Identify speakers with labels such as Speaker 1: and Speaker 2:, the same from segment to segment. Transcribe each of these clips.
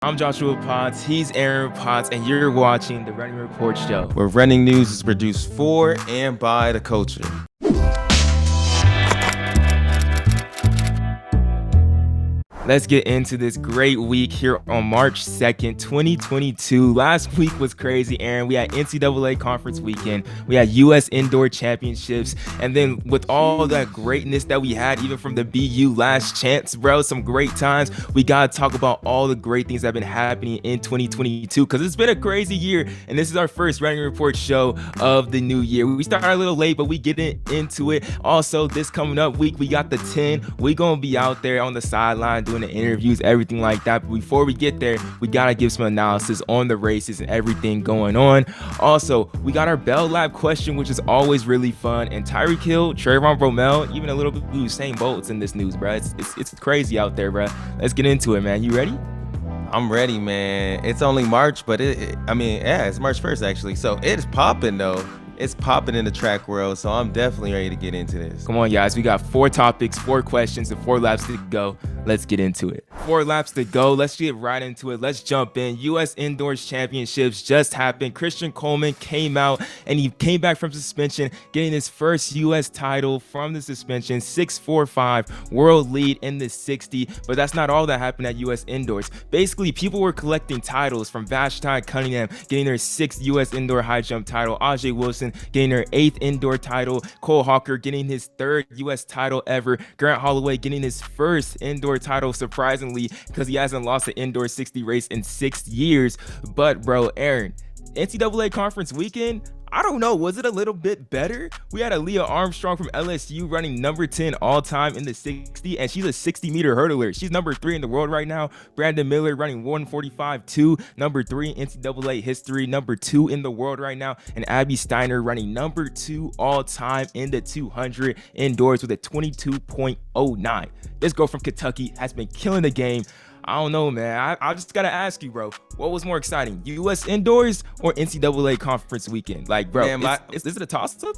Speaker 1: I'm Joshua Potts, he's Aaron Potts, and you're watching the Running Report Show,
Speaker 2: where running news is produced for and by the culture.
Speaker 1: Let's get into this great week here on March 2nd, 2022. Last week was crazy, Aaron. We had NCAA Conference Weekend. We had U.S. Indoor Championships. And then with all that greatness that we had, even from the BU last chance, bro, some great times. We got to talk about all the great things that have been happening in 2022 because it's been a crazy year. And this is our first Running Report show of the new year. We started a little late, but we get into it. Also, this coming up week, we got the 10. We're going to be out there on the sideline doing the interviews, everything like that. But before we get there, we gotta give some analysis on the races and everything going on. Also, we got our Bell Lab question, which is always really fun. And Tyreke Hill, Trayvon Bromell, even a little bit of Usain Bolt's in this news, bro. It's crazy out there, bro. Let's get into it, man. You ready?
Speaker 2: I'm ready, man. It's only March, but it's March 1st actually. So it's popping though. It's popping in the track world, so I'm definitely ready to get into this.
Speaker 1: Come on, guys. We got 4 topics, 4 questions, and 4 laps to go. Let's get into it. 4 laps to go. Let's get right into it. Let's jump in. U.S. Indoor Championships just happened. Christian Coleman came out, and he came back from suspension, getting his first U.S. title from the suspension, 6'4", world lead in the 60. But that's not all that happened at U.S. Indoors. Basically, people were collecting titles from Vashti Cunningham, getting their 6th U.S. Indoor high jump title, Ajay Wilson getting her 8th indoor title, Cole Hawker getting his 3rd U.S. title ever, Grant Holloway getting his 1st indoor title, surprisingly, because he hasn't lost an indoor 60 race in 6 years. But bro, Aaron, NCAA Conference Weekend, I don't know, was it a little bit better? We had Aaliyah Armstrong from LSU running number 10 all time in the 60, and she's a 60-meter hurdler. She's number 3 in the world right now. Brandon Miller running 145.2, number 3 in NCAA history, number 2 in the world right now. And Abby Steiner running number 2 all time in the 200 indoors with a 22.09. This girl from Kentucky has been killing the game. I don't know, man. I just gotta ask you, bro. What was more exciting, U.S. Indoors or NCAA Conference Weekend? Like, bro, is it a toss-up?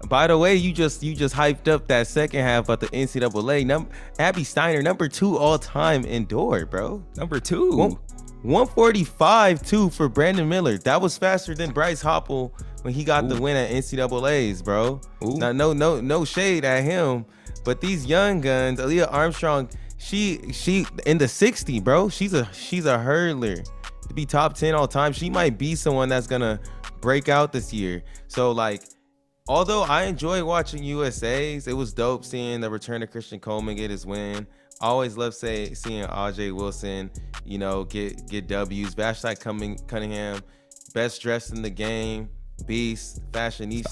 Speaker 2: By the way, you just hyped up that second half of the NCAA. Abby Steiner, number 2 all time indoor, bro.
Speaker 1: Number 2.
Speaker 2: 145 for Brandon Miller. That was faster than Bryce Hoppel when he got the win at NCAA's, bro. Now, no shade at him, but these young guns, Aaliyah Armstrong. She in the 60, bro. She's a hurdler. To be top 10 all time, she might be someone that's gonna break out this year. So like, although I enjoy watching USA's, it was dope seeing the return of Christian Coleman get his win. I always love seeing Ajay Wilson, get W's. Vashti Cunningham, best dressed in the game, beast, fashionista,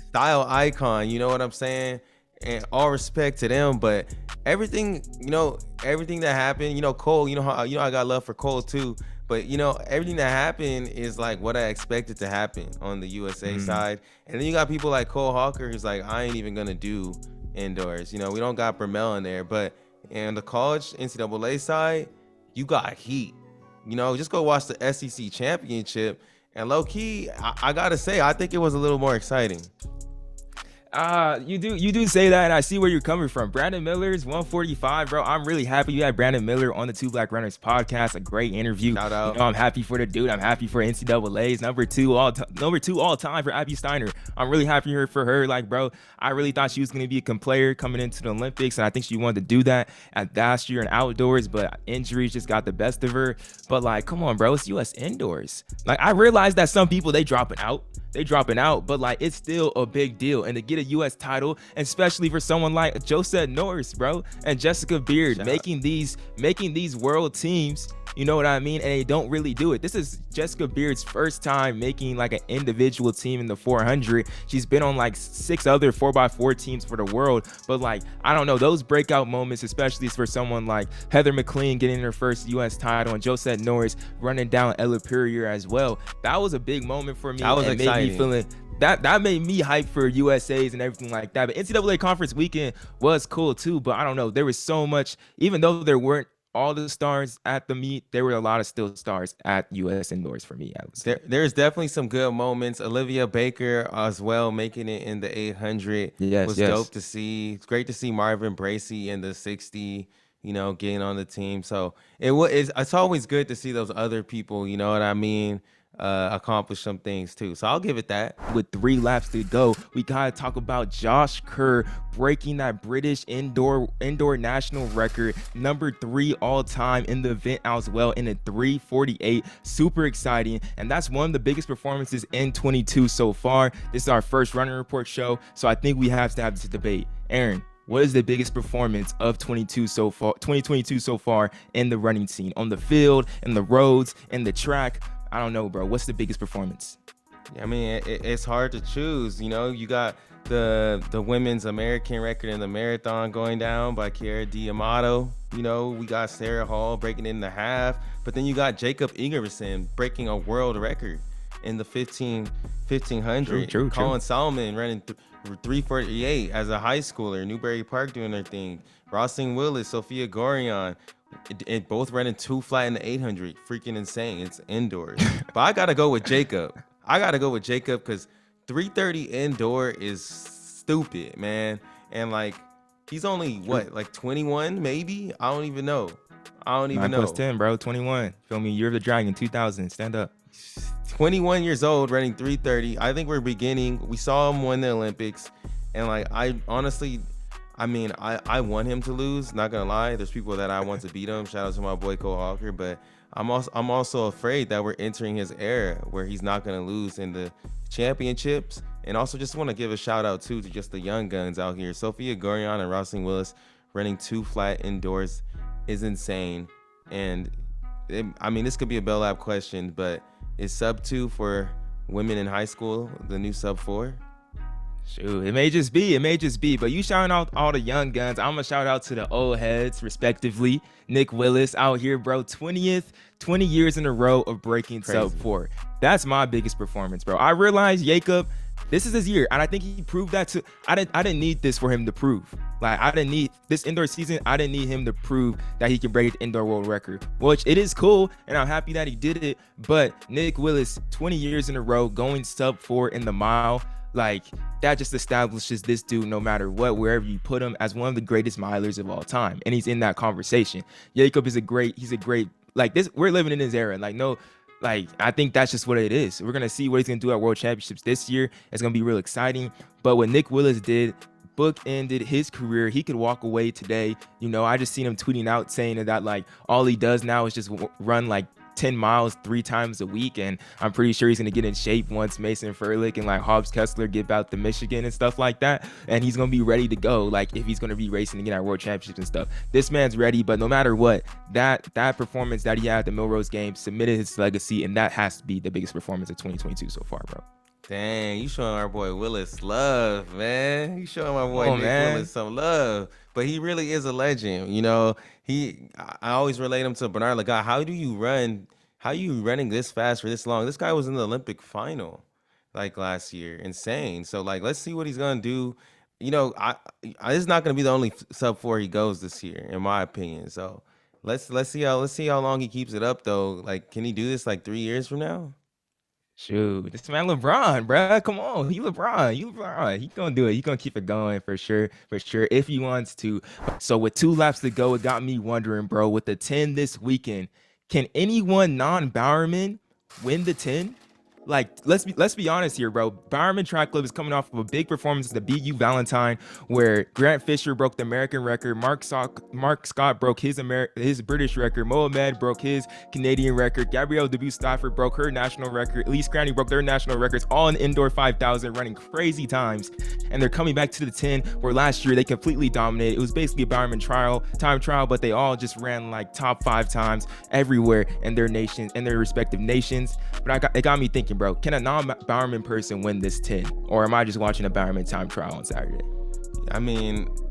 Speaker 2: style icon. You know what I'm saying? And all respect to them, but everything that happened, Cole, I got love for Cole too, but everything that happened is like what I expected to happen on the USA side. And then you got people like Cole Hawker who's like, I ain't even gonna do indoors. We don't got Bromell in there, but in the college NCAA side, you got heat. Just go watch the SEC championship, and low key, I gotta say, I think it was a little more exciting.
Speaker 1: You do say that, and I see where you're coming from. Brandon Miller's 145, bro. I'm really happy you had Brandon Miller on the Two Black Runners podcast. A great interview.
Speaker 2: Shout out.
Speaker 1: I'm happy for the dude. I'm happy for NCAA's number 2 all time for Abby Steiner. I'm really happy for her. Like, bro, I really thought she was going to be a player coming into the Olympics, and I think she wanted to do that at last year in outdoors, but injuries just got the best of her. But like, come on, bro, it's U.S. Indoors. Like, I realize that some people they dropping out, but like, it's still a big deal. And to get a U.S. title, especially for someone like Josette Norris, bro, and Jessica Beard, making these world teams, you know what I mean? And they don't really do it. This is Jessica Beard's first time making like an individual team in the 400. She's been on like 6 other 4x4 teams for the world, but like, I don't know, those breakout moments, especially for someone like Heather McLean getting her first U.S. title and Josette Norris running down Ella Purrier as well. That was a big moment for me.
Speaker 2: That was exciting.
Speaker 1: Made me feeling that made me hype for USA's and everything like that. But NCAA Conference Weekend was cool too. But I don't know, there was so much, even though there weren't all the stars at the meet, there were a lot of still stars at U.S. Indoors for me.
Speaker 2: There's definitely some good moments. Olivia Baker as well, making it in the 800 was dope to see. It's great to see Marvin Bracey in the 60. getting on the team. So it's always good to see those other people, you know what I mean, accomplish some things too. So I'll give it that.
Speaker 1: With 3 laps to go, we gotta talk about Josh Kerr breaking that British indoor national record, number 3 all time in the event as well, in a 3:48. Super exciting, and that's one of the biggest performances in 22 so far. This is our first running report show, so I think we have to have this debate. Aaron, what is the biggest performance of 2022 so far in the running scene, on the field, in the roads, in the track? I don't know, bro. What's the biggest performance?
Speaker 2: I mean, it's hard to choose. You got the women's American record in the marathon going down by Kiara D'Amato. We got Sarah Hall breaking it in the half, but then you got Jacob Ingebrigtsen breaking a world record in the 1500.
Speaker 1: True.
Speaker 2: Colin Solomon running 3:48 as a high schooler. Newbury Park doing their thing. Rossing Willis, Sophia Gorion, it both running 2 flat in the 800. Freaking insane. It's indoors. But I gotta go with Jacob. Because 3:30 indoor is stupid, man. And he's only 21 maybe. I don't even know.
Speaker 1: 9 plus 10, bro. 21. Feel me? Year of the Dragon, 2000. Stand up.
Speaker 2: 21 years old, running 3:30. I think we saw him win the Olympics, and I honestly, I want him to lose. Not gonna lie, there's people that I want to beat him. Shout out to my boy Cole Hawker, but I'm also afraid that we're entering his era where he's not gonna lose in the championships. And also just want to give a shout out too to just the young guns out here. Sophia Gorion and Rossing Willis running 2 flat indoors is insane. And this could be a Bell Lab question, but is sub 2 for women in high school the new sub 4?
Speaker 1: Shoot, it may just be. But you shouting out all the young guns. I'm gonna shout out to the old heads, respectively. Nick Willis out here, bro. 20 years in a row of breaking sub 4. That's my biggest performance, bro. I realized Jacob, this is his year, and I think he proved that too. I didn't need this for him to prove. I didn't need this indoor season. I didn't need him to prove that he can break the indoor world record, which it is cool, and I'm happy that he did it. But Nick Willis, 20 years in a row, going sub 4 in the mile, that just establishes this dude, no matter what, wherever you put him, as one of the greatest milers of all time, and he's in that conversation. Jacob is he's a great this. We're living in his era. I think that's just what it is. We're gonna see what he's gonna do at World Championships this year. It's gonna be real exciting. But what Nick Willis did, bookended his career. He could walk away today. I just seen him tweeting out saying that all he does now is just run 10 miles 3 times a week, and I'm pretty sure he's gonna get in shape once Mason Furlick and Hobbs Kessler get out to Michigan and stuff like that, and he's gonna be ready to go if he's gonna be racing again at World Championships and stuff. This man's ready. But no matter what, that performance that he had at the Millrose Games cemented his legacy, and that has to be the biggest performance of 2022 so far, bro.
Speaker 2: Dang, you showing our boy Willis love, man. You showing my boy Nick Willis some love. But he really is a legend. I always relate him to Bernard Lagat. How are you running this fast for this long? This guy was in the Olympic final last year. Insane. So let's see what he's gonna do. This is not gonna be the only sub 4 he goes this year, in my opinion. So let's see how long he keeps it up though. Can he do this 3 years from now?
Speaker 1: Shoot, this man LeBron, bro. Come on, you LeBron. He gonna do it. He gonna keep it going for sure, if he wants to. So with 2 laps to go, it got me wondering, bro, with the 10 this weekend, can anyone non-Bowerman win the 10? Let's be honest here, bro. Bowerman Track Club is coming off of a big performance at the BU Valentine, where Grant Fisher broke the American record, Mark Scott broke his British record, Mohamed broke his Canadian record, Gabrielle Debut-Stafford broke her national record, Elise Cranny broke their national records, all in the indoor 5,000, running crazy times. And they're coming back to the 10, where last year they completely dominated. It was basically a Bowerman time trial, but they all just ran top 5 times everywhere in their respective nations. But it got me thinking, bro, can a non-Bowerman person win this 10? Or am I just watching a Bowerman time trial on Saturday?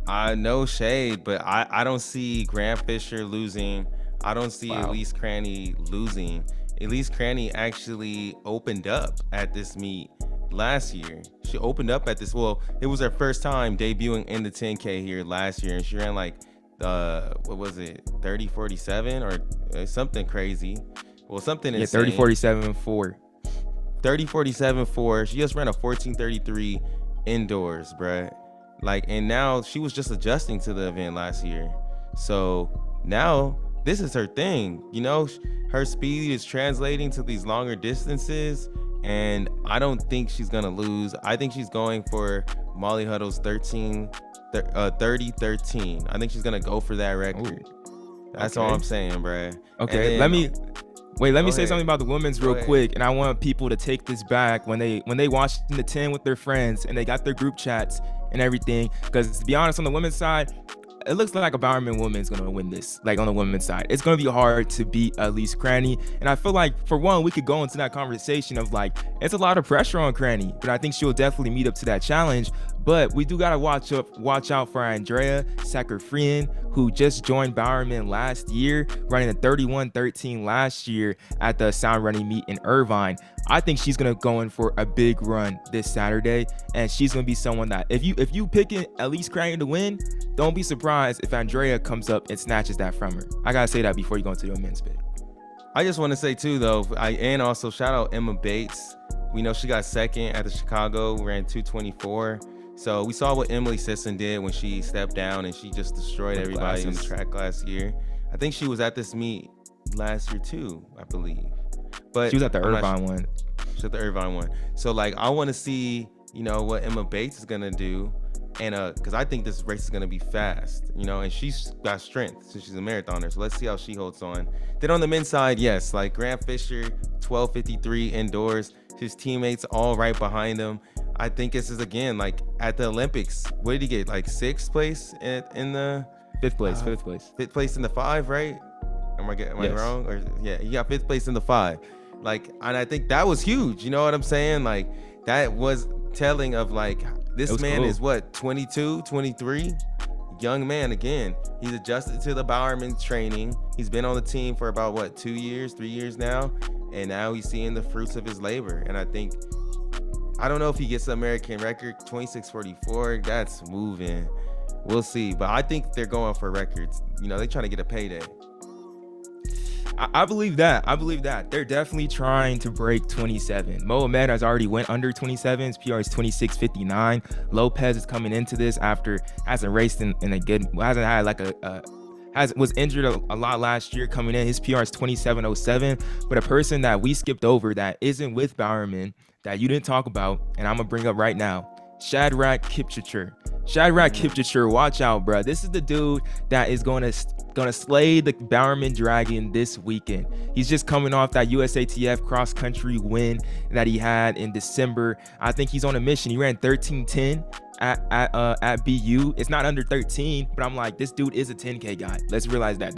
Speaker 2: I know shade, but I don't see Grant Fisher losing. I don't see Elise Cranny losing. Elise Cranny actually opened up at this meet last year. She opened up at this. Well, it was her first time debuting in the 10K here last year, and she ran what was it, 30:47 or something crazy. Well, something insane.
Speaker 1: 30:47.4.
Speaker 2: 30:47.4. She just ran a 14:33 indoors, bruh. And now she was just adjusting to the event last year. So now this is her thing. You know, her speed is translating to these longer distances, and I don't think she's gonna lose. I think she's going for Molly Huddle's 30-13. I think she's gonna go for that record. That's all I'm saying, bruh.
Speaker 1: Okay, let me say something about the women's real quick, and I want people to take this back when they watched the 10 with their friends and they got their group chats and everything. Because to be honest, on the women's side, it looks like a Bowerman woman is going to win this. Like on the women's side, it's going to be hard to beat Elise Cranny. And I feel like, for one, we could go into that conversation of like, it's a lot of pressure on Cranny, but I think she'll definitely meet up to that challenge. But we do got to watch out for Andrea Sha'carri, who just joined Bowerman last year, running a 31-13 last year at the Sound Running Meet in Irvine. I think she's gonna go in for a big run this Saturday, and she's gonna be someone that if you picking Elise Cranny to win, don't be surprised if Andrea comes up and snatches that from her. I gotta say that before you go into the men's pick.
Speaker 2: I just want to say too, though, and also shout out Emma Bates. We know she got second at the Chicago, ran 2:24. So we saw what Emily Sisson did when she stepped down and she just destroyed everybody in the track last year. I think she was at this meet last year too, I believe. But
Speaker 1: she was at the Irvine one.
Speaker 2: She was at the Irvine one. So like, I want to see, you know, what Emma Bates is gonna do, and because I think this race is gonna be fast, you know, and she's got strength, so she's a marathoner. So let's see how she holds on. Then on the men's side, yes, like Grant Fisher, 12:53 indoors. His teammates all right behind him. I think this is, again, like at the Olympics. What did he get? Like sixth place in the
Speaker 1: fifth place.
Speaker 2: Fifth place in the 5, right? Am I wrong? Or yeah, he got fifth place in the 5. Like, and I think that was huge. You know what I'm saying? Like, that was telling of like, this man is what, 22, 23? Young man again. He's adjusted to the Bowerman training. He's been on the team for about what, 2 years, 3 years now, and now he's seeing the fruits of his labor. And I think, I don't know if he gets the American record, 26:44. That's moving. We'll see. But I think they're going for records. You know, they're trying to get a payday.
Speaker 1: I believe that. They're definitely trying to break 27. Mohamed has already went under 27. His PR is 26:59. Lopez is coming into this after hasn't raced in a good, hasn't had like was injured a lot last year coming in. His PR is 27:07. But a person that we skipped over that isn't with Bowerman, that you didn't talk about, and I'm gonna bring up right now, Shadrach Kipchirchir. Watch out, bro. This is the dude that is gonna slay the Bowerman Dragon this weekend. He's just coming off that USATF cross country win that he had in December. I think he's on a mission. He ran 13:10 at BU. It's not under 13, but I'm like, this dude is a 10K guy. Let's realize that.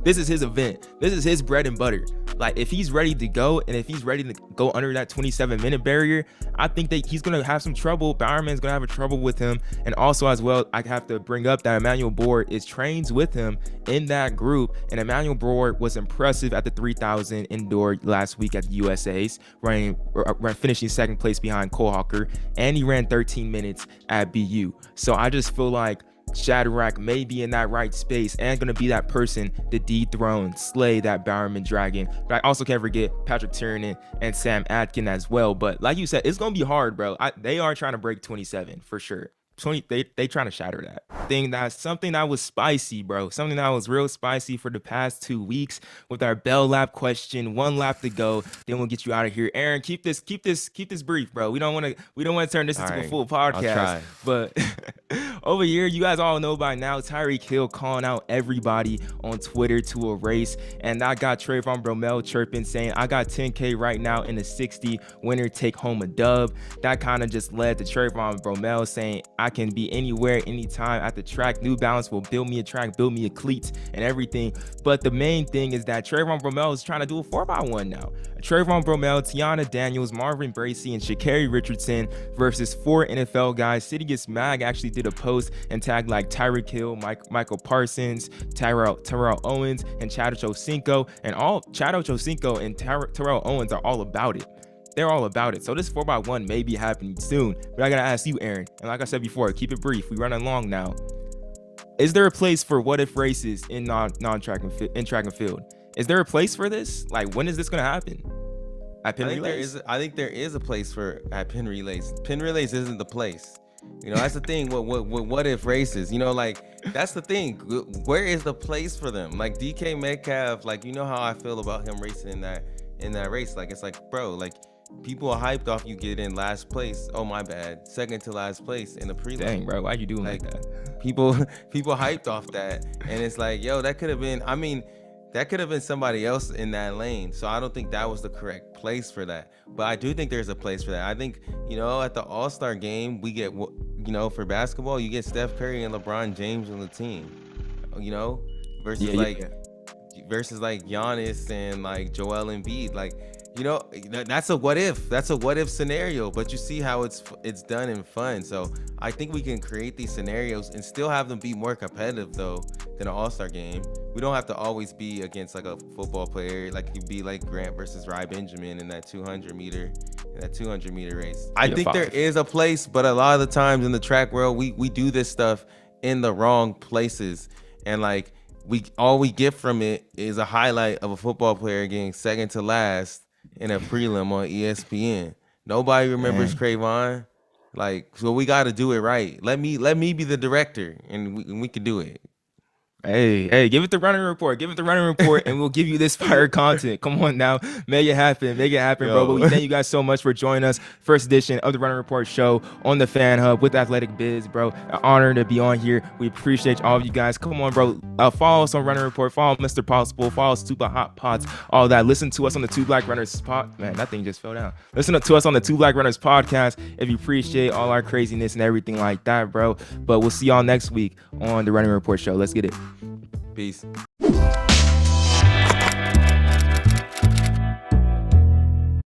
Speaker 1: This is his event. This is his bread and butter. Like, if he's ready to go, and if he's ready to go under that 27-minute barrier, I think that he's gonna have some trouble. Bowerman's gonna have a trouble with him. And also as well, I have to bring up that Emmanuel Board trains with him in that group, and Emmanuel Board was impressive at the 3,000 indoor last week at the USA's, finishing second place behind Cole Hawker, and he ran 13 minutes at BU. So I just feel like Shadrach may be in that right space and gonna be that person to dethrone, slay that Bowerman Dragon. But I also can't forget Patrick Tiernan and Sam Atkin as well. But like you said, it's gonna be hard, bro. They are trying to break 27 for sure. 20, they trying to shatter that thing. That's something that was spicy, bro. Something that was real spicy for the past 2 weeks with our bell lap question. 1 lap to go, then we'll get you out of here. Aaron, keep this brief, bro. We don't want to turn this into a full podcast. But over here, you guys all know by now, Tyreke Hill calling out everybody on Twitter to a race, and I got Trayvon Bromell chirping saying, I got 10K right now in the 60, winner take home a dub. That kind of just led to Trayvon Bromell saying, I can be anywhere, anytime at the track. New Balance will build me a track, build me a cleats and everything. But the main thing is that Trayvon Bromell is trying to do a 4x1 now. Trayvon Bromell, Tiana Daniels, Marvin Bracey, and sha'carri Richardson versus 4 NFL guys. Citius Mag actually did a post and tagged like Tyreke Hill, Michael Parsons, Terrell Owens, and Chad Ochocinco. And Chad Ochocinco and Terrell Owens are all about it. They're all about it. So this 4x1 may be happening soon. But I gotta ask you, Aaron, and like I said before, keep it brief. We running long now. Is there a place for what if races in track and field? Is there a place for this? Like, when is this gonna happen? At Penn Relays?
Speaker 2: I think there is a place for at Penn Relays. Penn Relays isn't the place. You know, that's the thing. What if races? You know, like that's the thing. Where is the place for them? Like DK Metcalf, like you know how I feel about him racing in that race. Like it's like, bro, like people are hyped off you get in last place. Oh my bad, second to last place in the prelim.
Speaker 1: Dang, bro, why you doing like that?
Speaker 2: People hyped off that, and it's like, yo, that could have been. I mean, that could have been somebody else in that lane. So I don't think that was the correct place for that. But I do think there's a place for that. I think, you know, at the All-Star game, we get, you know, for basketball, you get Steph Curry and LeBron James on the team, you know, versus versus like Giannis and like Joel Embiid. Like, you know, that's a what if. That's a what if scenario. But you see how it's done and fun. So I think we can create these scenarios and still have them be more competitive though than an All-Star game. We don't have to always be against like a football player. Like you'd be like Grant versus Ry Benjamin in that 200 meter race. I think there is a place, but a lot of the times in the track world, we do this stuff in the wrong places, and like all we get from it is a highlight of a football player getting second to last in a prelim on ESPN. Nobody remembers Trayvon. Like, so we got to do it right. Let me be the director, and we can do it.
Speaker 1: Hey, give it the running report. Give it the running report, and we'll give you this fire content. Come on now. Make it happen, bro. But we thank you guys so much for joining us. First edition of the Running Report show on the Fan Hub with Athletic Biz, bro. An honor to be on here. We appreciate all of you guys. Come on, bro. Follow us on Running Report. Follow Mr. Possible. Follow Super Hot Pots. All that. Listen to us on the Two Black Runners Man, that thing just fell down. Listen to us on the Two Black Runners podcast if you appreciate all our craziness and everything like that, bro. But we'll see y'all next week on the Running Report show. Let's get it.
Speaker 2: Peace.